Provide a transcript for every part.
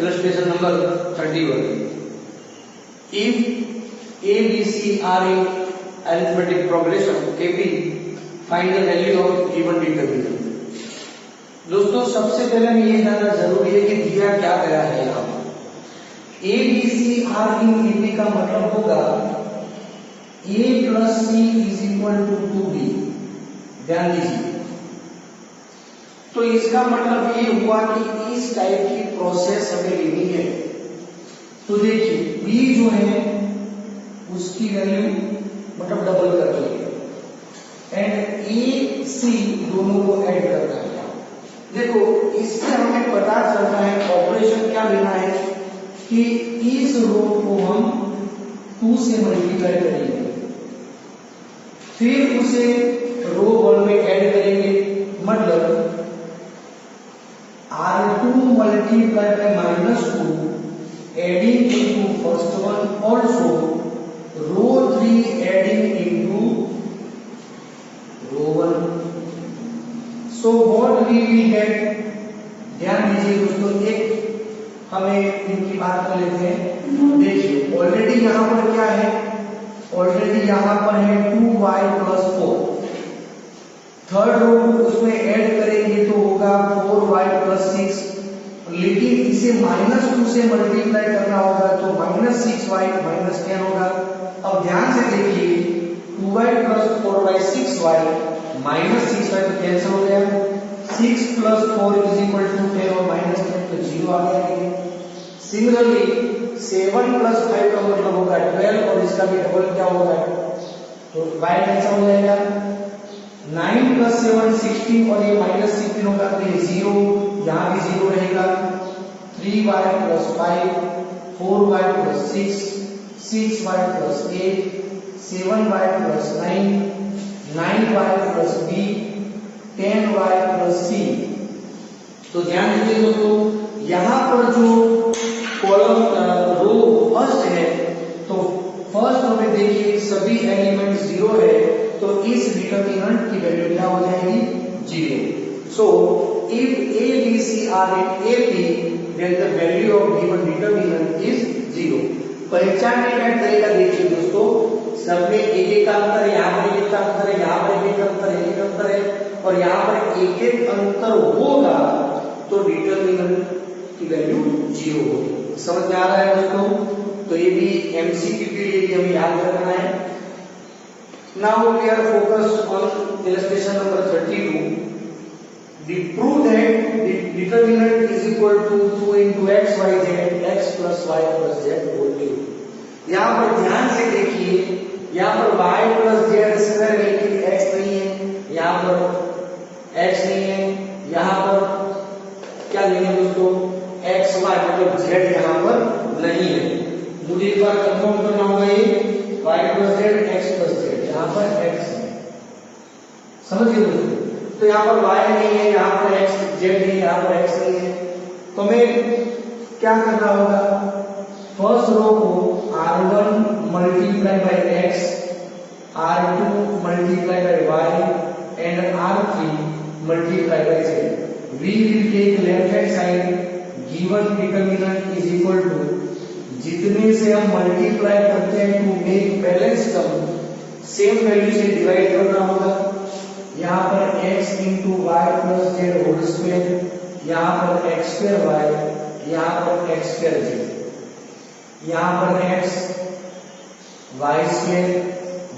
illustration number 31. If A, B, C are in arithmetic progression KP, find the value of given determinant. दोस्तों सबसे पहले हमें ये जानना जरूरी है कि दिया क्या गया है यहाँ A, B, C are in KP का मतलब होगा A plus C is equal to 2B. ध्यान दीजिए, तो इसका मतलब ये हुआ कि इस टाइप की प्रोसेस हमें लेनी है। तो देखिए B जो है उसकी वैल्यू मतलब डबल कर देंगे एंड A, C दोनों को ऐड करना है। देखो इससे हमें पता चलता है ऑपरेशन क्या लेना है कि इस रो को हम 2 से मल्टीप्लाई करेंगे, फिर उसे रो 1 में ऐड करेंगे, मतलब R2 multiplied by -2 adding into first one, also row 3 adding into row 1. So what we will get, ध्यान दीजिए दोस्तों, एक हमें इनकी बात कर लेते हैं। देखिए ऑलरेडी यहाँ पर क्या है, ऑलरेडी यहाँ पर है 2y plus 4, थर्ड रो उसमें ऐड करेंगे तो होगा 4y plus 6, लेकिन इसे -2 से मल्टीप्लाई करना होगा तो -6y minus 10 होगा। अब ध्यान से देखिए 2y plus 4y 6y minus 6y तो कैंसिल हो गया, 6 plus 4 is equal to 10 और minus 10 तो 0 आ गया। सिमिलरली 7 plus 5 का मतलब होगा 12 और इसका भी डबल क्या होगा तो y कैंसिल हो जाएगा। 9 plus 7 16 और ये -16 होगा तो ये 0, यहाँ भी 0 रहेगा। 3y plus 5, 4y plus 6, 6y plus 8, 7y plus 9, 9y plus b, 10y plus c। तो ध्यान दीजिए दोस्तों, यहाँ पर जो कॉलम रो फर्स्ट है तो फर्स्ट रो में देखिए सभी एलिमेंट 0 है, तो इस डिटर्मिनेंट की वैल्यू क्या हो जाएगी 0। So if A, B, C are in AP, then the value of given determinant is 0। पहचानने का तरीका देखिए दोस्तों, सब में एक एक अंतर है, यहाँ पर एक अंतर है, यहाँ पर एक अंतर है, एक अंतर है और यहाँ पर एक एक अंतर होगा तो डिटर्मिनेंट की वैल्यू 0 होगी। समझ में आ रहा है दोस्तों? तो ये भी MCQ के लिए हमें याद रखना है। Now we are focused on illustration number 32. We prove that the determinant is equal to 2 into x, y, z, x plus y plus z whole cube. यहाँ पर ध्यान से देखिए, यहाँ पर y plus z स्क्वायर है लेकिन x नहीं है, यहाँ पर x नहीं है, यहाँ पर क्या लेंगे दोस्तों x y मतलब z यहाँ पर नहीं है। मुझे एक बार कंफर्म करना होगा ये y plus z x plus z, यहाँ पर x है, समझिए दोस्तों। तो यहाँ पर y नहीं है, यहाँ पर x z नहीं है, यहाँ पर x नहीं है, तो हमें क्या करना होगा, फर्स्ट रो को r1 multiply by x, r2 multiply by y and r3 multiply by z। We will take left hand side, given determinant is equal to, जितने से हम मल्टीप्लाई करते हैं to make balance term, same value से divide करना होगा। यहाँ पर x into y plus z whole square, यहाँ पर x स्क्वायर वाई, यहाँ पर x स्क्वायर जेड, यहाँ पर x y square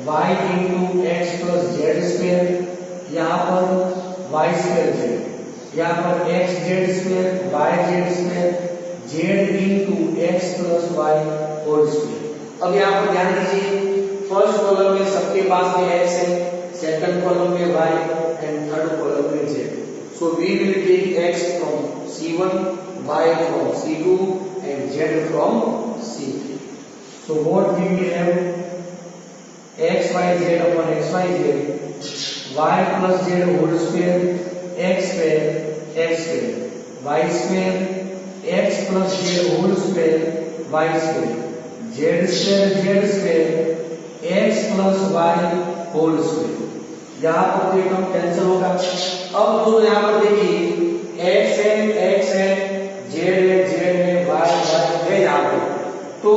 y into x plus z square, यहाँ पर वाई स्क्वायर जेड, यहाँ पर x z square y z square z into x plus y whole square. अब यहाँ पर ध्यान दीजिए, फर्स्ट कॉलम में सबके पास में x है, सेकंड कॉलम में y एंड थर्ड कॉलम में z। So we will take x from C1, y from C2 and z from C3। So what we will have, x y z upon x y z, y plus z whole square, x square x square, y square x plus z whole square y square, z square z square x plus y whole square. यहाँ पर तो एकदम cancel होगा। अब दोस्तों यहाँ पर देखिए x है z है y तो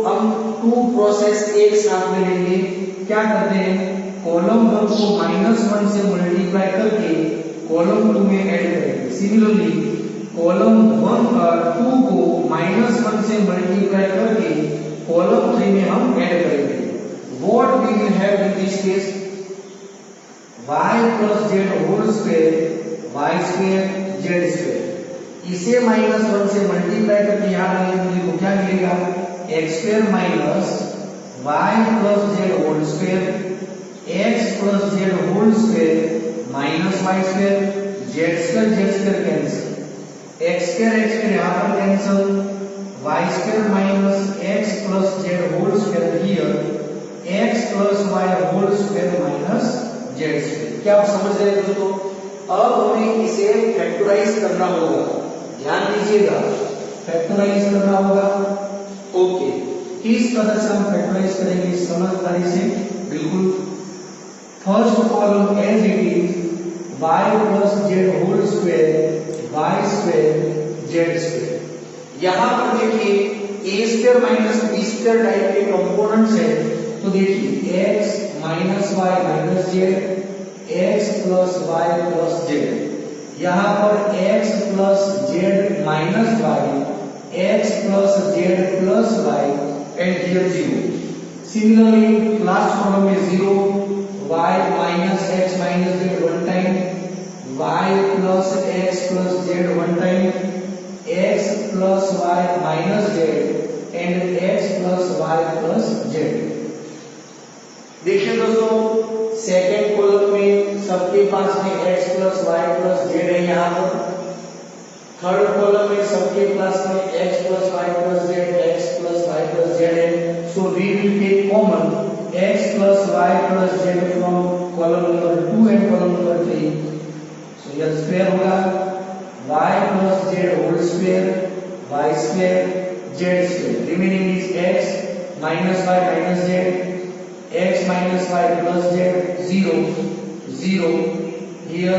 हम 2 प्रोसेस एक साथ में लेंगे। क्या करते हैं, कॉलम 1 को -1 से मल्टीप्लाई करके कॉलम 2 में ऐड करेंगे। सिमिलरली कॉलम 2 को -1 से मल्टीप्लाई करके कॉलम 3 में हम ऐड करेंगे। What we will have in this case, y plus z whole square y square z square. इसे -1 से मल्टीप्लाई करके यहाँ लाएंगे तो क्या मिलेगा, x square minus y plus z whole square x plus z whole square minus y square z square cancel, x square यहाँ पर cancel, y square minus x plus z whole square here x plus y whole square minus z square. क्या आप समझ रहे हैं दोस्तों? अब हमें इसे फैक्टराइज करना होगा, ध्यान दीजिएगा, फैक्टराइज करना होगा। ओके, किस तरह से हम फैक्टराइज करेंगे समझदारी से, बिल्कुल। First column as it is y plus z whole square y square z square. यहाँ पर देखिए a square minus b square type के कंपोनेंट्स है, तो देखिए x minus y minus z x plus y plus z, यहाँ पर x plus z minus y x plus z plus y and here 0। Similarly last column में 0 y minus x minus z one time, y plus x plus z one time, x plus y minus z and x plus y plus z। देखिए दोस्तों, second column में सबके पास में x plus y plus z है यहाँ पर। Third column में सबके पास में x plus y plus z x plus y plus z है। So we will take common x plus y plus z from column number 2 and column number 3। सो यह स्क्वायर होगा y plus z whole square y square z square. Remaining is x minus y minus z x minus y plus z 0 0 here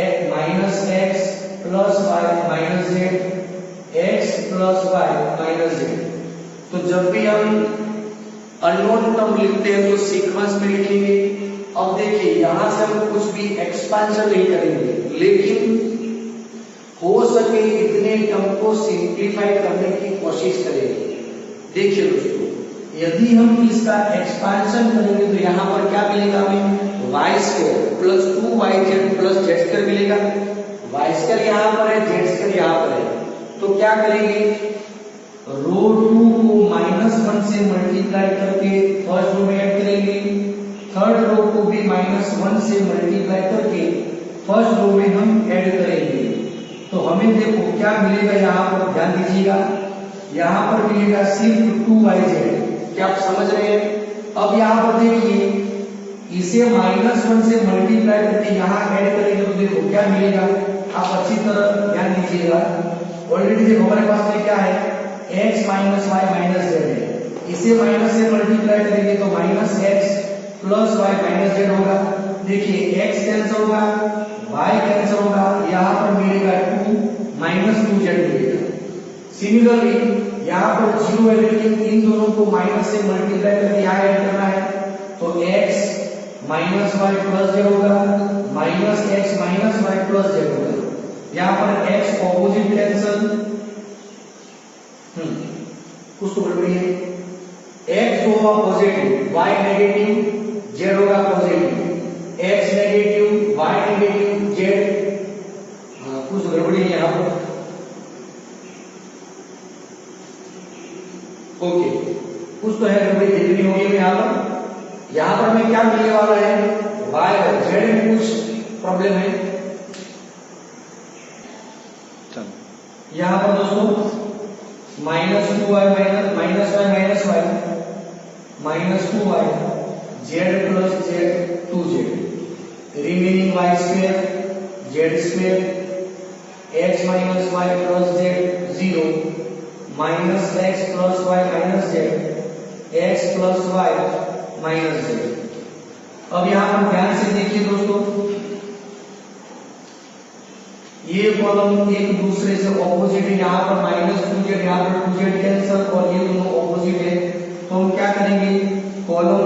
x minus x plus y minus z x plus y minus z। तो जब भी हम unknown term लिखते हैं तो sequence में लिखेंगे। अब देखिए यहां से हम कुछ भी एक्सपेंशन नहीं करेंगे, लेकिन हो सके इतने टर्म को सिंप्लीफाई करने की कोशिश करेंगे। देखिए दोस्तों, यदि हम इसका एक्सपेंशन करेंगे तो यहाँ पर क्या मिलेगा हमें, y square plus 2yz plus z square मिलेगा। y स्क्वायर यहाँ पर है, z स्क्वायर यहाँ पर है, तो क्या करेंगे, रो 2 को -1 से मल्टीप्लाई करके फर्स्ट रो में ऐड करेंगे, थर्ड रो को भी -1 से मल्टीप्लाई करके फर्स्ट रो में हम ऐड करेंगे। तो हमें देखो क्या मिलेगा, यहाँ पर ध्यान दीजिएगा, यहाँ पर मिलेगा सिर्फ 2yz। क्या आप समझ रहे हैं? अब यहाँ पर देखिए इसे -1 से मल्टीप्लाई करके यहाँ ऐड करेंगे तो देखो क्या मिलेगा, आप अच्छी तरह ध्यान दीजिएगा। ऑलरेडी देखो हमारे पास में क्या है, x minus y minus z है, इसे माइनस से मल्टीप्लाई करेंगे तो minus x plus y minus z होगा। देखिए x कैंसिल होगा, y कैंसिल होगा, यहाँ पर मिलेगा 2 माइनस 2z मिलेगा। सिमिलरली यहाँ पर 0 है, लेकिन इन दोनों को माइनस से मल्टीप्लाई करके यहाँ ऐड करना है, तो x minus y plus z होगा, minus x minus y plus z होगा। यहाँ पर x ऑपोजिट कैंसिल, कुछ तो गड़बड़ी है, x होगा पॉजिटिव, y नेगेटिव, z होगा positive, x negative, y negative, z, कुछ गड़बड़ी है यहाँ पर। ओके, कुछ तो है गड़बड़ी देखनी होगी यहाँ पर। यहाँ पर हमें क्या मिलने वाला है, y और z में कुछ प्रॉब्लम है। यहाँ पर दोस्तों -2y minus y minus y minus 2y z plus z 2z, remaining y square z square x minus y plus z 0 minus x plus y minus z x plus y minus z। अब यहाँ पर ध्यान से देखिए दोस्तों, ये column एक दूसरे से ऑपोजिट है, यहाँ पर -2z यहाँ पर 2z कैंसल और ये दोनों ऑपोजिट है, तो हम क्या करेंगे, कॉलम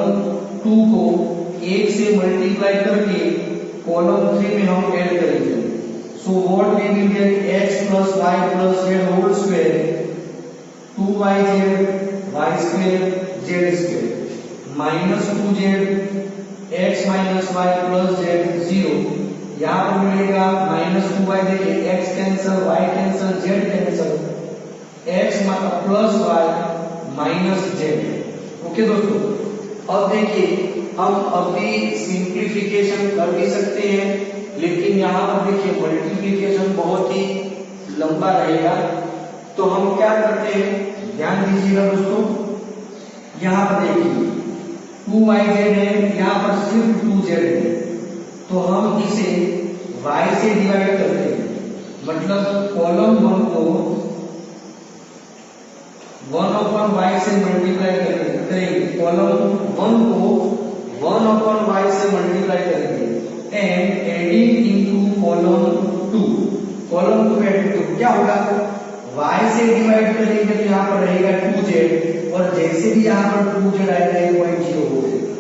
2 को 1 से मल्टीप्लाई करके कॉलम 3 में हम ऐड करेंगे। So what we will get x plus y plus z whole square 2yz y square z square minus 2z x minus y plus z 0। यहाँ पर मिलेगा माइनस 2y, देखिए x cancel y cancel z cancel, x plus y minus z। Okay दोस्तों, अब देखिए हम अभी simplification कर भी सकते हैं, लेकिन यहाँ पर देखिए मल्टीप्लिकेशन बहुत ही लंबा रहेगा, तो हम क्या करते हैं, ध्यान दीजिएगा दोस्तों। यहाँ पर देखिए 2yz है, यहाँ पर सिर्फ 2z है, तो हम इसे y से डिवाइड करते हैं, मतलब कॉलम 1 को 1/y से मल्टीप्लाई करेंगे, कॉलम 1 को 1/y से मल्टीप्लाई करेंगे and adding into column 2, column 2 add तो क्या होगा, y से डिवाइड करेंगे तो यहाँ पर रहेगा 2z, और जैसे भी यहाँ पर 2z आएगा 1.0 हो जाएगा,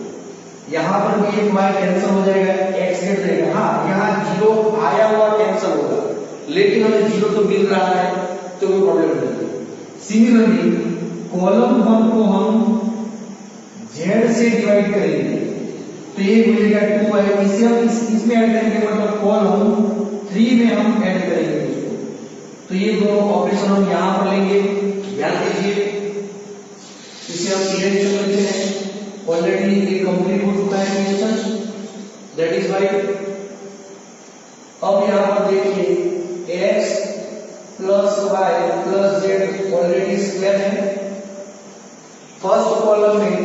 यहाँ पर भी एक y कैंसिल हो जाएगा, x z रहेगा। हाँ, यहाँ 0 आया हुआ कैंसिल होगा, लेकिन हमें 0 तो मिल रहा है, तो कोई प्रॉब्लम नहीं। सिमिलरली कॉलम 1 को हम z से डिवाइड करेंगे तो ये मिलेगा 2y, इसे हम इसमें ऐड करेंगे, मतलब कॉलम 3 में हम ऐड करेंगे इसको, तो ये दोनों ऑपरेशन हम यहाँ पर लेंगे, ध्यान दीजिए। इसे हम इरेज कर लेते हैं, ऑलरेडी ये कंप्लीट हो चुका है इक्वेशन, दैट इज वाई। अब यहाँ पर देखिए x plus y plus z already square है, फर्स्ट कॉलम में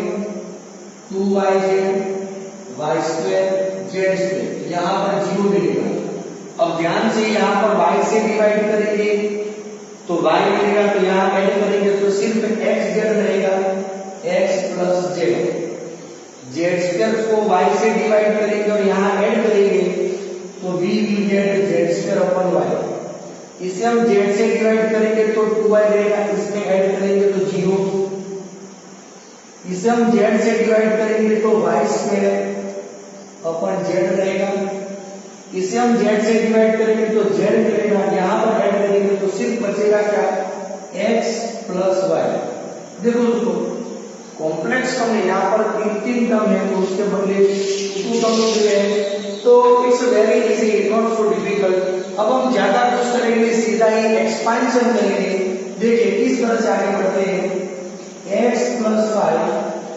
2yz y square z square, यहाँ पर 0 मिलेगा। अब ध्यान से यहाँ पर y से डिवाइड करेंगे तो y मिलेगा, तो यहाँ ऐड करेंगे तो सिर्फ x z रहेगा, x plus z, z square को y से डिवाइड करेंगे और यहाँ ऐड करेंगे तो v will get z square upon y। इसे हम z से डिवाइड करेंगे तो 2y रहेगा, इसमें ऐड करेंगे तो 0। इसे हम z से डिवाइड करेंगे तो y स्क्वायर अपॉन z रहेगा, इसे हम z से डिवाइड करेंगे तो z मिलेगा, यहाँ पर ऐड करेंगे तो सिर्फ बचेगा क्या, x प्लस y। देखो दोस्तों, कॉम्प्लेक्स टर्म है, यहाँ पर 3 टर्म है, तो उसके बदले 2 टर्म मिले हैं, तो it's very easy, not so difficult. अब हम ज्यादा कुछ करेंगे, सीधा ही एक्सपेंशन करेंगे। देखिए किस तरह से आगे बढ़ते हैं, x प्लस y,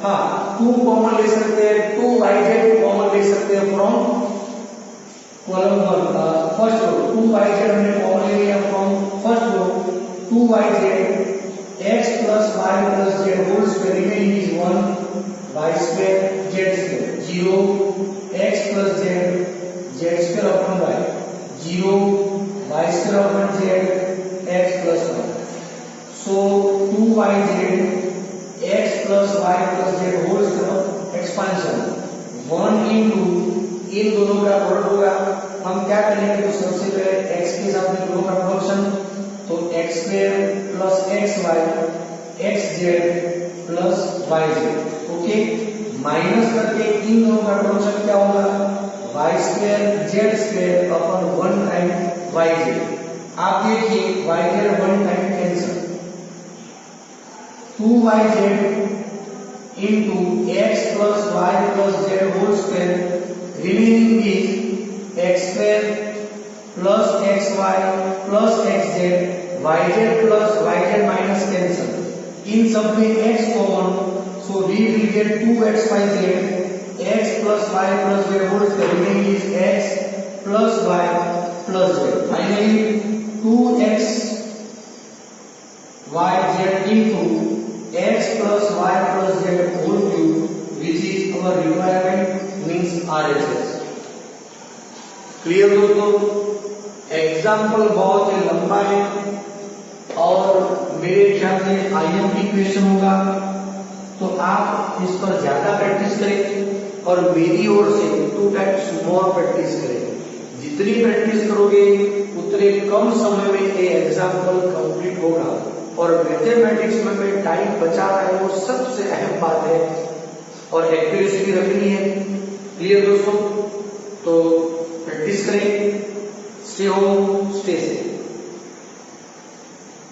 हाँ 2 कॉमन ले सकते हैं, 2yz कॉमन ले सकते हैं from column 1, first row 2yz हमने कॉमन ले लिया from first row, 2yz x plus y plus z whole square remaining is 1 y square z square 0 x plus z square upon y 0 y square upon z x plus y। So 2yz x plus y plus z whole square expansion 1 into इन दोनों का product होगा। हम क्या करेंगे, तो सबसे पहले x के साथ में दोनों का प्रोडक्शन, तो x square plus xy xz plus yz, okay, minus करके इन दोनों का प्रोडक्शन क्या होगा, y square z square upon 1 time yz। आप देखिए yz 1 time cancel, 2yz into x plus y plus z whole square remaining is x square plus xy plus xz, yz plus yz minus cancel, इन सब में x common, so we will get 2xyz x plus y plus z whole square remaining is x plus y plus z, finally 2x yz into x plus y plus z whole cube, which is our requirement, means RHS। Clear दोस्तों, example बहुत ही लंबा है और मेरे ख्याल से IMP question होगा, तो आप इस पर ज्यादा प्रैक्टिस करें और मेरी ओर से 2 टाइम्स मोर प्रैक्टिस करें। जितनी प्रैक्टिस करोगे उतने कम समय में ये एग्जाम्पल कंप्लीट होगा और मैथमेटिक्स में टाइम बचा रहा है वो सबसे अहम बात है, और एक्यूरेसी भी रखनी है। क्लियर दोस्तों?